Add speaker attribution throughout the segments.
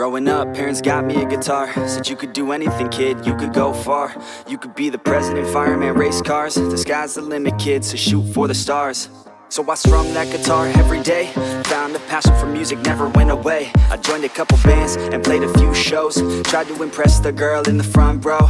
Speaker 1: Growing up, parents got me a guitar. Said you could do anything, kid, you could go far. You could be the president, fireman, race cars. The sky's the limit, kid, so shoot for the stars. So I strummed that guitar every day. Found a passion for music, never went away. I joined a couple bands and played a few shows. Tried to impress the girl in the front row.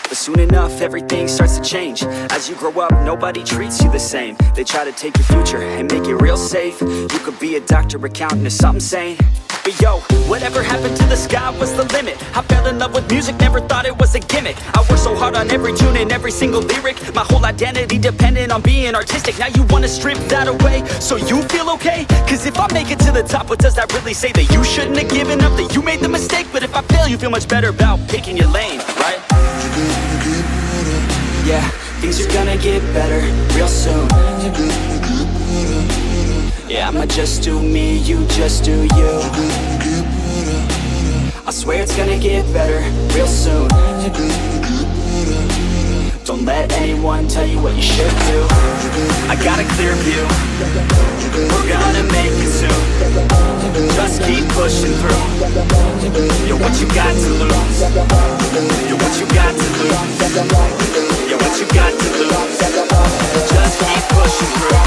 Speaker 1: But soon enough, everything starts to change. As you grow up, nobody treats you the same. They try to take your future and make it real safe. You could be a doctor, accountant, or something sane. But yo, whatever happened to the sky was the limit. I fell in love with music, never thought it was a gimmick. I worked so hard on every tune and every single lyric. My whole identity depended on being artistic. Now you wanna strip that away so you feel okay? Cause if I make it to the top, what does that really say? That you shouldn't have given up, that you made the mistake? But if I fail, you feel much better about picking your lane, right? Yeah, things are gonna get better real soon. Yeah, I'ma just do me, you just do you. I swear it's gonna get better real soon. Don't let anyone tell you what you should do. I got a clear view, we're gonna make it soon. Just keep pushing through. You're what you got to lose. You're what you got to lose. You're what you got to lose. Just keep pushing through.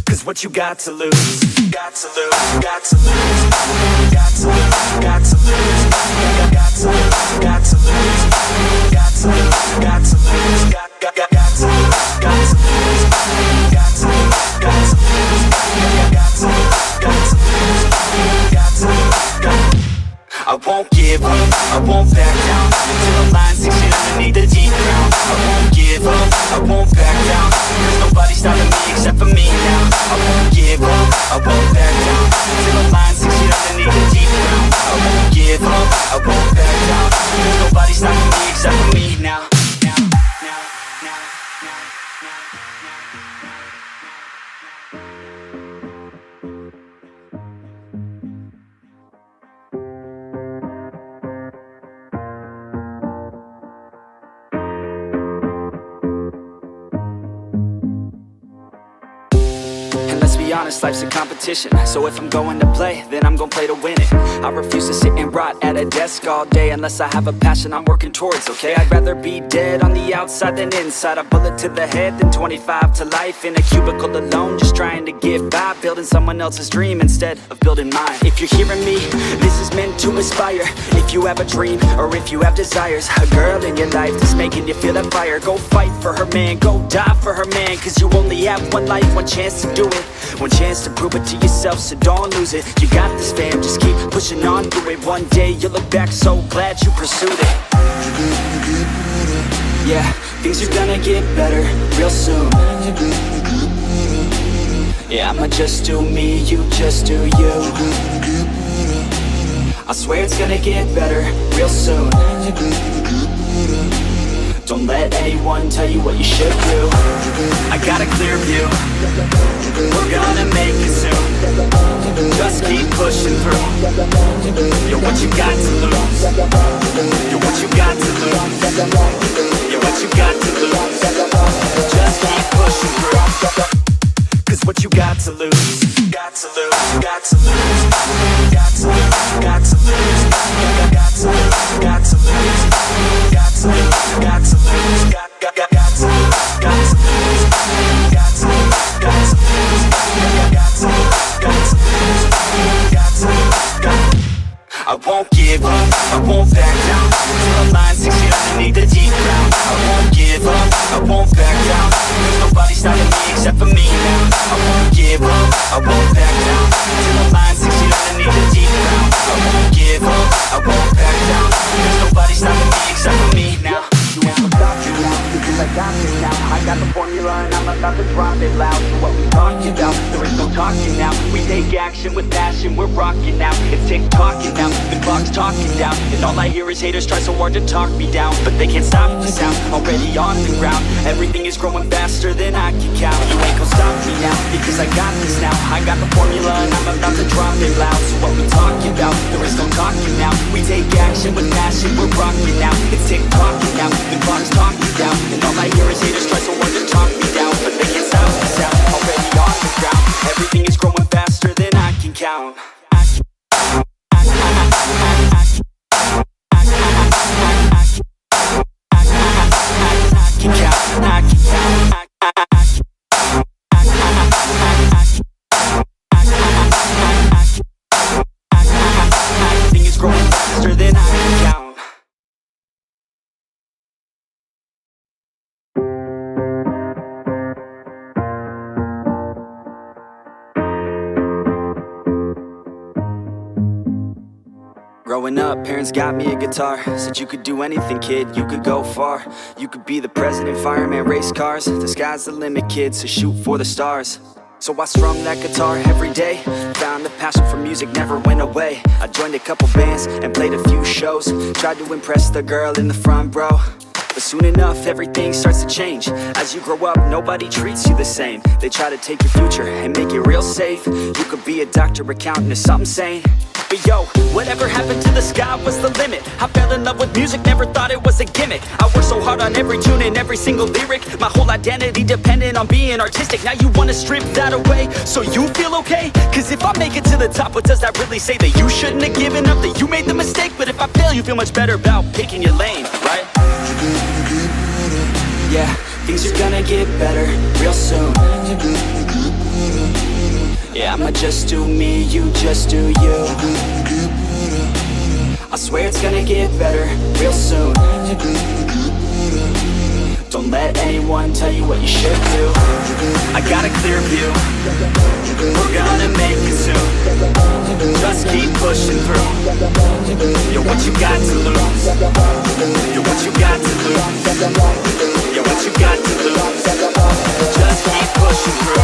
Speaker 1: Cause what you got to lose, got to lose, got to lose, got to lose, got to lose, got to lose, got to lose, got to lose, got to lose, got to lose, got to lose, got to lose, got to lose, got to lose. I won't give up, I won't back down until the line 6 feet underneath the deep ground. I won't give up, I won't back down. There's nobody stopping me except for me now. I won't give up, I won't back down until the line 6 feet underneath the deep ground. I won't give up, I won't back down. There's nobody stopping me except for me now. Honest, life's a competition. So if I'm going to play, then I'm gonna play to win it. I refuse to sit and rot at a desk all day unless I have a passion I'm working towards, okay? I'd rather be dead on the outside than inside. A bullet to the head than 25 to life in a cubicle alone, just trying to get by, building someone else's dream instead of building mine. If you're hearing me, this is meant to inspire. If you have a dream or if you have desires, a girl in your life that's making you feel that fire, go fight for her man, go die for her man. Cause you only have one life, one chance to do it, one chance to prove it to yourself, so don't lose it. You got this, fam, just keep pushing on through it. One day you'll look back so glad you pursued it. Yeah, things are gonna get better real soon. Yeah, I'ma just do me, you just do you. I swear it's gonna get better real soon. Don't let anyone tell you what you should do. I got a clear view, we're gonna make it soon. Just keep pushing through. You're what you got to lose. You're what you got to lose. You're what you got to lose. Just keep pushing through. Cause what you got to lose, got to lose, got to lose, got to lose, got to lose, got to lose, got to lose, got to lose, got to lose, got to lose, got to lose, got to lose, got to lose, got to lose, got to lose. I won't give up, I won't back down until the line 6 feet underneath the deep ground. I won't give up, I won't back down. There's nobody stopping me except for me now. I won't give up, I won't back down until the line 6 feet underneath the deep ground. I won't give up, I won't back down. There's nobody stopping me except for me now. You won't stop me now, because I got this now. I got the formula and I'm about to drop it loud. So what we talking about? There is no talking now. We take action with passion, we're rocking now. It's tick-tocking now, the clock's talking down. And all I hear is haters try so hard to talk me down, but they can't stop the sound, already on the ground. Everything is growing faster than I can count. You ain't gon' stop me now, because I got this now. I got the formula and I'm about to drop it loud. So what we talking about? There is no talking now. We take action with passion, we're rocking now. It's tick-tocking now, the clock's talking down. And all I hear is haters try so hard to talk me down, but they can't stop the sound, already on the ground. Everything is growing faster than I can count. I Growing up, parents got me a guitar. Said you could do anything, kid, you could go far. You could be the president, fireman, race cars. The sky's the limit, kid, so shoot for the stars. So I strummed that guitar every day. Found the passion for music never went away. I joined a couple bands and played a few shows. Tried to impress the girl in the front row. But soon enough, everything starts to change. As you grow up, nobody treats you the same. They try to take your future and make it real safe. You could be a doctor, accountant, or something sane. But yo, whatever happened to the sky was the limit. I fell in love with music, never thought it was a gimmick. I worked so hard on every tune and every single lyric. My whole identity depended on being artistic. Now you wanna strip that away, so you feel okay? Cause if I make it to the top, what does that really say? That you shouldn't have given up, that you made the mistake? But if I fail, you feel much better about picking your lane, right? Yeah, things are gonna get better real soon. Yeah, I'ma just do me, you just do you. I swear it's gonna get better real soon. Don't let anyone tell you what you should do. I got a clear view, we're gonna make it soon. Just keep pushing through. You're what you got to lose. You're what you got to lose. You're what you got to lose. Just keep pushing through.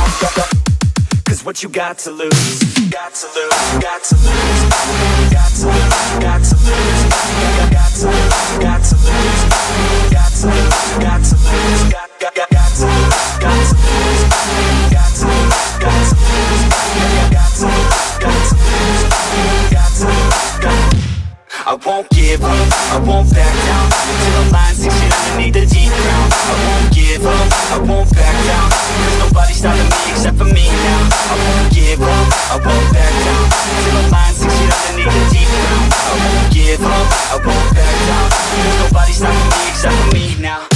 Speaker 1: Cause what you got to lose, got to lose, got to lose, got to lose, got to lose, got to lose, got to lose, got to lose, got to lose, got to lose, got to lose, got to lose, got to lose, got to lose, got to lose, got to lose. I won't give up, I won't back down till the line 6 feet underneath the deep ground. I won't give up, I won't back down. There's nobody stopping me except for me now. I won't give up, I won't back down till the line 6 feet underneath the deep ground. I won't give up, I won't back down. There's nobody stopping me except for me now.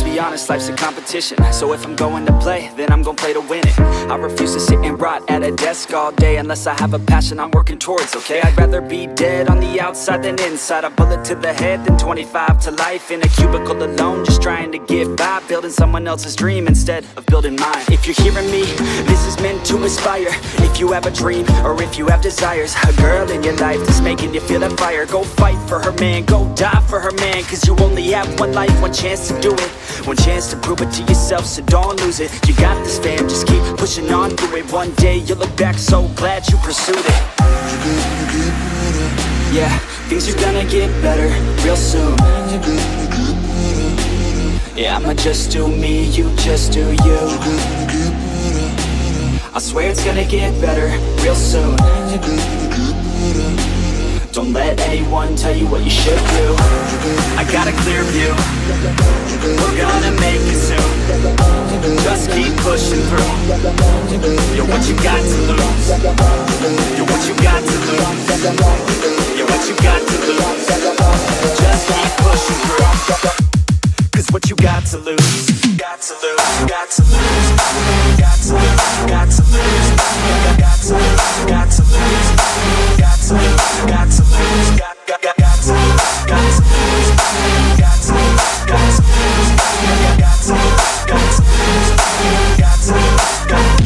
Speaker 1: Be honest, life's a competition. So if I'm going to play, then I'm gonna play to win it. I refuse to sit and rot at a desk all day unless I have a passion I'm working towards, okay? I'd rather be dead on the outside than inside. A bullet to the head than 25 to life in a cubicle alone, just trying to get by, building someone else's dream instead of building mine. If you're hearing me, this is meant to inspire. If you have a dream or if you have desires, a girl in your life that's making you feel that fire, go fight for her man, go die for her man. Cause you only have one life, one chance to do it, one chance to prove it to yourself, so don't lose it. You got this, fam, just keep pushing on through it. One day you'll look back so glad you pursued it. Yeah, things are gonna get better real soon. Yeah, I'ma just do me, you just do you. I swear it's gonna get better real soon. Don't let anyone tell you what you should do. I got a clear view, we're gonna make it soon. Just keep pushing through. You're what you got to lose. You're what you got to lose. You're what you got to lose. Just keep pushing through. Cause what you got to lose, got to lose, got to lose, got to lose, got to lose, got to lose, got to lose, got to lose, got to lose, got to lose, got to lose, got to lose, got to lose, got to lose, got to lose, got to lose.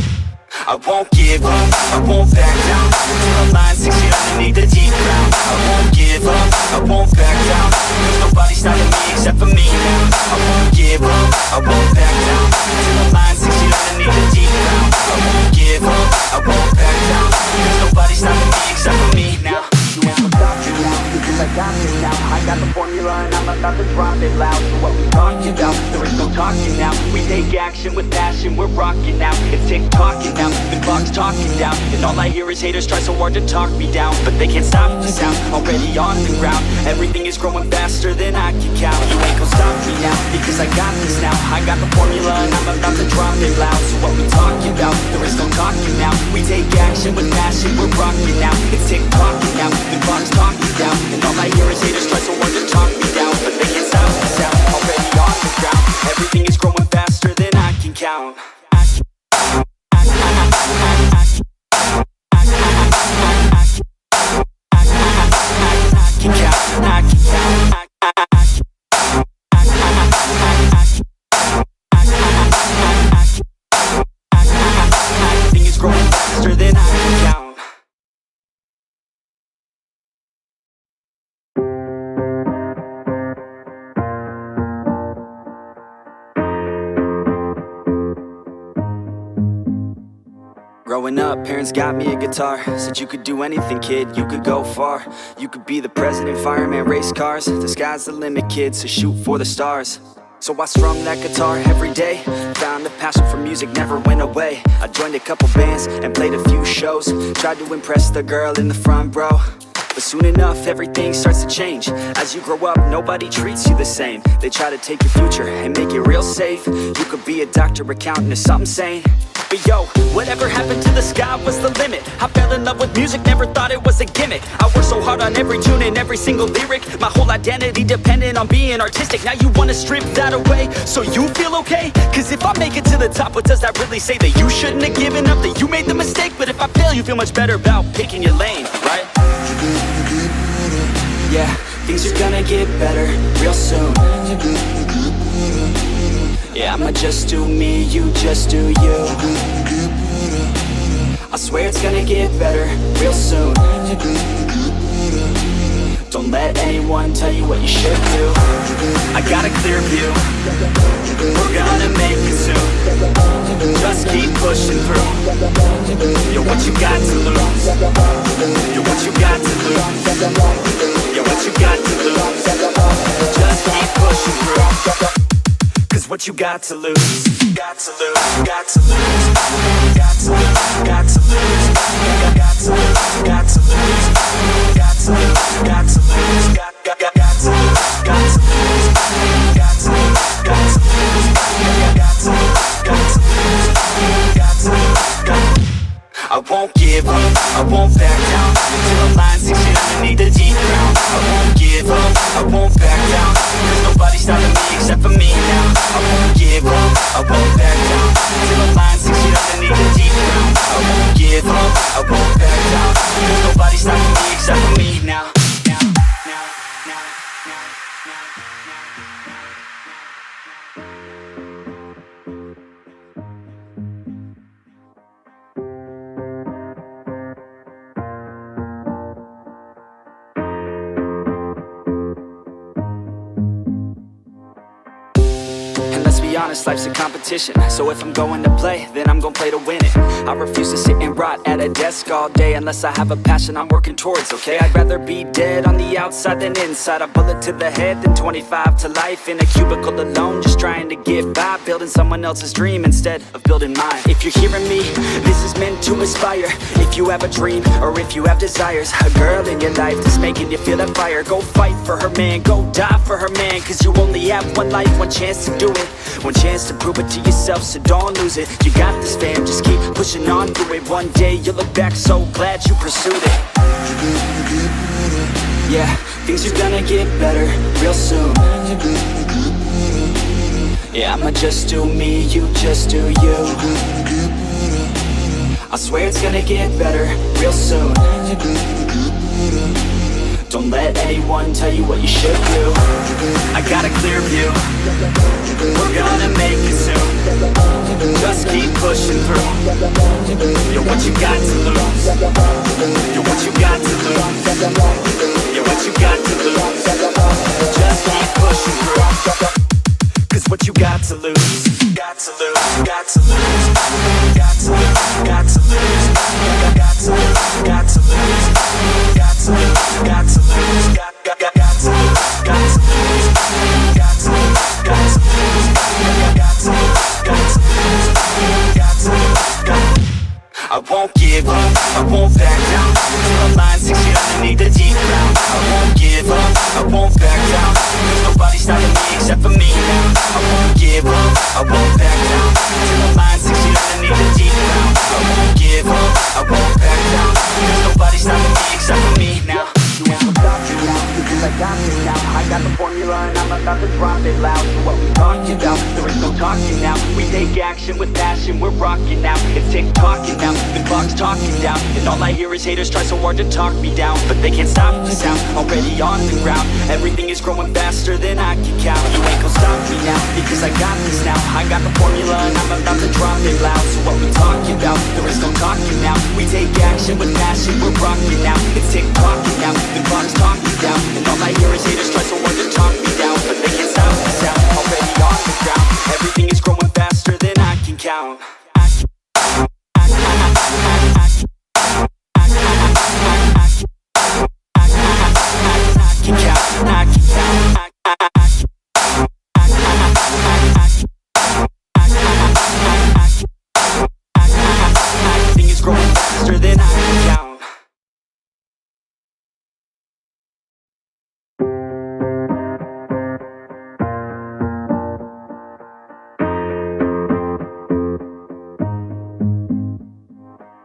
Speaker 1: I won't give up, I won't back down till the line 6 feet underneath the deep ground. I won't give up, I won't back down. There's nobody stopping me except for me now. I won't give up, I won't back down till the line 6 feet underneath the deep ground. I won't give up, I won't back down. There's nobody stopping me except for me now. You ain't gonna stop me now, because I got this now. I got the formula and I'm about to drop it loud. So what we talking about? There is no talking now. We take action with passion, we're rocking now. It's tick-tocking now, the clock's talking down. And all I hear is haters try so hard to talk me down, but they can't stop the sound, already on the ground. Everything is growing faster than I can count. You ain't gonna stop me now, because I got this now. I got the formula and I'm about to drop it loud. So what we talking about? There is no talking now. We take action with passion, we're rocking now. It's tick-tocking now, the clock's talking down. And all I hear is haters try so hard to talk me down, but they can't stop the sound, already on the ground. Everything is growing faster than I can count. can count, I can count. Everything is growing faster than I can count. Growing up, parents got me a guitar. Said you could do anything, kid, you could go far. You could be the president, fireman, race cars. The sky's the limit, kid, so shoot for the stars. So I strummed that guitar every day. Found a passion for music, never went away. I joined a couple bands and played a few shows. Tried to impress the girl in the front row. But soon enough, everything starts to change. As you grow up, nobody treats you the same. They try to take your future and make it real safe. You could be a doctor, accountant, or something sane. But yo, whatever happened to the sky was the limit. I fell in love with music, never thought it was a gimmick. I worked so hard on every tune and every single lyric. My whole identity depended on being artistic. Now you wanna strip that away, so you feel okay? Cause if I make it to the top, what does that really say? That you shouldn't have given up, that you made the mistake? But if I fail, you feel much better about picking your lane, right? Yeah, things are gonna get better real soon. Yeah, I'ma just do me, you just do you. I swear it's gonna get better real soon. Don't let anyone tell you what you should do. I got a clear view, we're gonna make it soon. Just keep pushing through. You're what you got to lose. You're what you got to lose. You're what you got to lose. Just keep pushing through. Cause what you got to lose, got to lose, got to lose, got to lose, got to lose, got to lose, got to lose, got to lose, got to lose, got to lose, got to lose, got to lose, got to lose, got to lose, got to lose, got to lose. I won't give up, I won't back down till the line sinks in underneath the deep ground. I won't give up, I won't back down. There's nobody stopping me except for me now. I won't give up, I won't back down till the line sinks in underneath the deep ground. I won't give up, I won't back down. There's nobody stopping me except for me now. Be honest, life's a competition. So if I'm going to play, then I'm gonna play to win it. I refuse to sit and rot at a desk all day unless I have a passion I'm working towards, okay? I'd rather be dead on the outside than inside. A bullet to the head than 25 to life in a cubicle alone, just trying to get by, building someone else's dream instead of building mine. If you're hearing me, this is meant to inspire. If you have a dream or if you have desires, a girl in your life that's making you feel that fire, go fight for her man, go die for her man. Cause you only have one life, one chance to do it, one chance to prove it to yourself, so don't lose it. You got this, fam, just keep pushing on through it. One day you'll look back so glad you pursued it. Yeah, things are gonna get better real soon. Yeah, I'ma just do me, you just do you. I swear it's gonna get better real soon. Don't let anyone tell you what you should do. I got a clear view, we're gonna make it soon. Just keep pushing through. You're what you got to lose. You're what you got to lose. You're what you got to lose. Just keep pushing through. Cause what you got to lose, got to lose, got to lose, got to lose, got to lose, got to lose, got to lose, got to lose, got to lose, got to lose, got to lose, got to lose, got to lose, got to lose, got to lose, got to lose. I won't give up, I won't back down till the line sinks in underneath the deep ground. I won't give up, I won't back down. There's nobody stopping me except for me now. I won't give up, I won't back down till the line sinks in underneath the deep ground. I won't give up, I won't back down. There's nobody stopping me except for me now. You ain't gonna stop me now, because I got this now. I got the formula and I'ma about to drop it loud. So what we talking about? There is no talking now. We take action with passion, we're rocking now. It's tick-tocking now, the clock's talking down. And all I hear is haters try so hard to talk me down, but they can't stop the sound, already on the ground. Everything is growing faster than I can count. You ain't gon' stop me now, because I got this now. I got the formula and I'm about to drop it loud. So what we talking about? There is no talking now. We take action with passion, we're rocking now. It's tick-tocking now, the clock's talking down. And all I hear is haters try so hard to talk me down, but they can't stop the sound, already on the ground. Everything is growing faster than I can count. Everything is growing faster than I can count.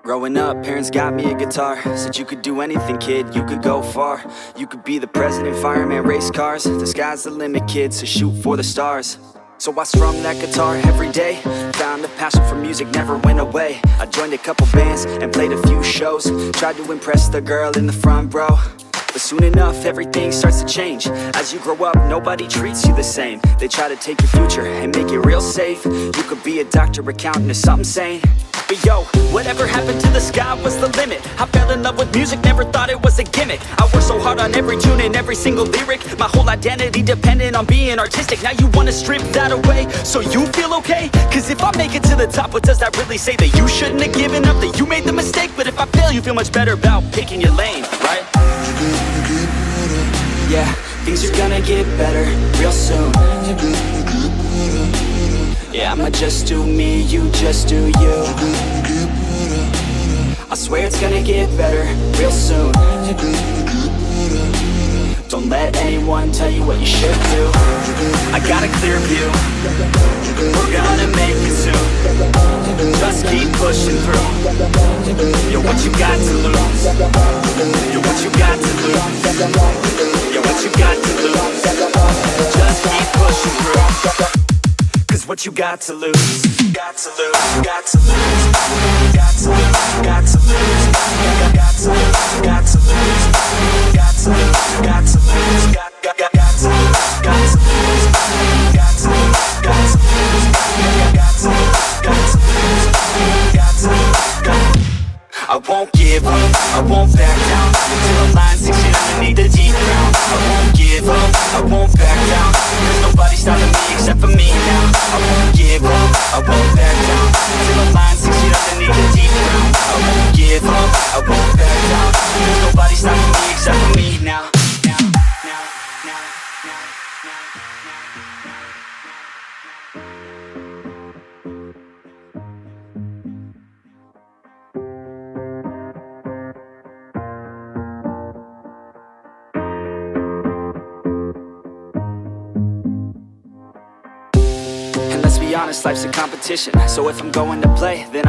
Speaker 1: Growing up, parents got me a guitar. Said you could do anything, kid, you could go far. You could be the president, fireman, race cars. The sky's the limit, kid, so shoot for the stars. So I strummed that guitar every day. Found a passion for music, never went away. I joined a couple bands and played a few shows. Tried to impress the girl in the front row, but soon enough, everything starts to change. As you grow up, nobody treats you the same. They try to take your future and make it real safe. You could be a doctor, accountant, or something sane. But yo, whatever happened to the sky was the limit. I fell in love with music, never thought it was a gimmick. I worked so hard on every tune and every single lyric. My whole identity depended on being artistic. Now you wanna strip that away so you feel okay? Cause if I make it to the top, what does that really say? That you shouldn't have given up, that you made the mistake? But if I fail, you feel much better about picking your lane, right? Yeah, things are gonna get better real soon. Yeah, I'ma just do me, you just do you. I swear it's gonna get better real soon. Don't let anyone tell you what you should do. I got a clear view, we're gonna make it soon. Just keep pushing through. You're what you got to lose. You're what you got to lose. You're what you got to lose. Just keep pushing through. Cause what you got to lose, got to lose, got to lose, got to lose, got to lose, got to lose, got to lose, got to lose, got to lose, got to lose, got to lose, got to lose, got to lose, got to lose, got to lose. I won't give up, I won't back down until the line 6 feet underneath the deep ground. I won't give up, I won't back down. There's nobody stopping me except for me now. I won't give up, I won't back down until the line 6 feet underneath the deep ground. I won't give up, I won't back down. There's nobody stopping me except for me now. Honest, life's a competition. So if I'm going to play, then